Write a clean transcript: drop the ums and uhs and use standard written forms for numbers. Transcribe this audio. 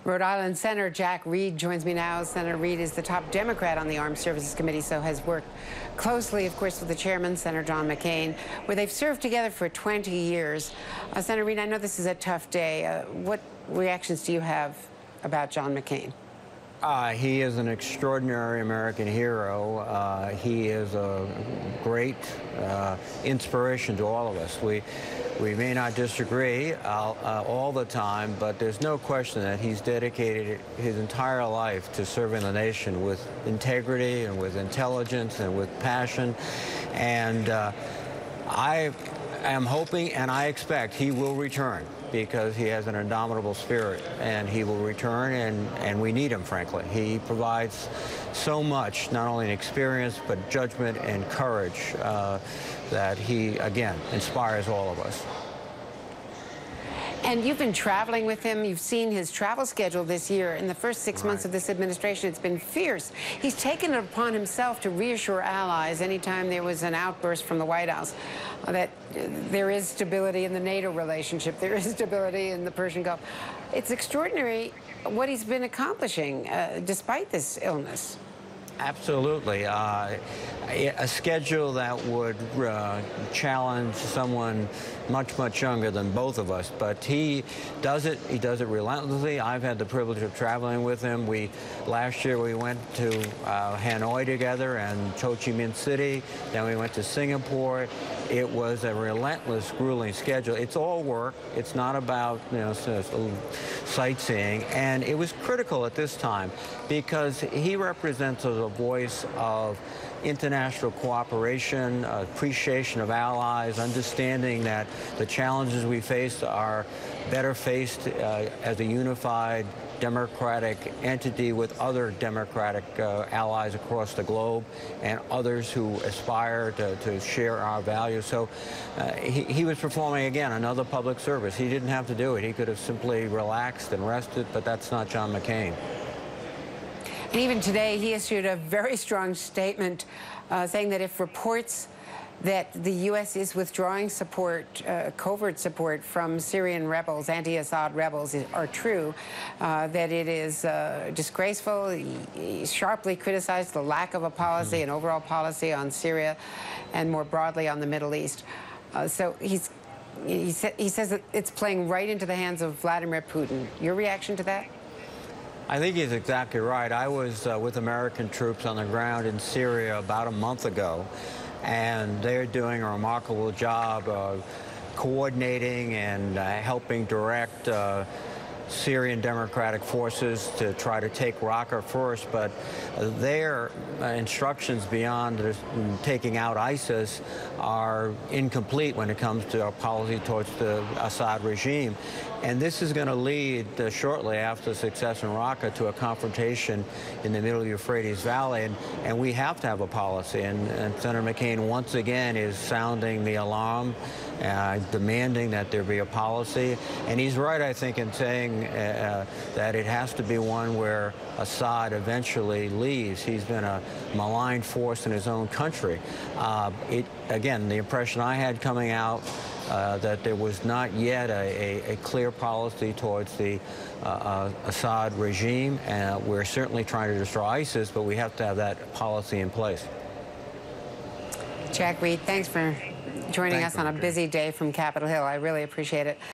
Rhode Island Senator Jack Reed joins me now. Senator Reed is the top Democrat on the Armed Services Committee, so has worked closely, of course, with the chairman, Senator John McCain, where they've served together for 20 years. Senator Reed, I know this is a tough day. What reactions do you have about John McCain? He is an extraordinary American hero. He is a great inspiration to all of us. We may not disagree all the time, but there's no question that he's dedicated his entire life to serving the nation with integrity and with intelligence and with passion. And I am hoping and I expect he will return, because he has an indomitable spirit, and he will return, and we need him, frankly. He provides so much, not only in experience, but judgment and courage that he, again, inspires all of us. And you've been traveling with him. You've seen his travel schedule this year. In the first 6 months of this administration, it's been fierce. He's taken it upon himself to reassure allies anytime there was an outburst from the White House that there is stability in the NATO relationship. There is stability in the Persian Gulf. It's extraordinary what he's been accomplishing despite this illness. Absolutely. A schedule that would challenge someone much, much younger than both of us. But he does it relentlessly. I've had the privilege of traveling with him. Last year we went to Hanoi together and Ho Chi Minh City. Then we went to Singapore. It was a relentless, grueling schedule. It's all work. It's not about, sightseeing. And it was critical at this time because he represents a voice of international cooperation, appreciation of allies, understanding that the challenges we face are better faced as a unified democratic entity with other democratic allies across the globe and others who aspire to share our values. So he was performing, again, another public service. He didn't have to do it. He could have simply relaxed and rested, but that's not John McCain. And even today, he issued a very strong statement saying that if reports that the U.S. is withdrawing support, covert support from Syrian rebels, anti-Assad rebels, are true, that it is disgraceful. He sharply criticized the lack of a policy, an overall policy on Syria, and more broadly on the Middle East. So he says that it's playing right into the hands of Vladimir Putin. Your reaction to that? I think he's exactly right. I was with American troops on the ground in Syria about a month ago, and they're doing a remarkable job coordinating and helping direct Syrian democratic forces to try to take Raqqa first, but their instructions beyond taking out ISIS are incomplete when it comes to our policy towards the Assad regime. And this is going to lead shortly after success in Raqqa to a confrontation in the middle Euphrates Valley, and we have to have a policy. And Senator McCain once again is sounding the alarm, demanding that there be a policy. And he's right, I think, in saying that it has to be one where Assad eventually leaves. He's been a malign force in his own country. Again, the impression I had coming out that there was not yet a clear policy towards the Assad regime. We're certainly trying to destroy ISIS, but we have to have that policy in place. Jack Reed, thanks for joining us on a busy day from Capitol Hill. I really appreciate it.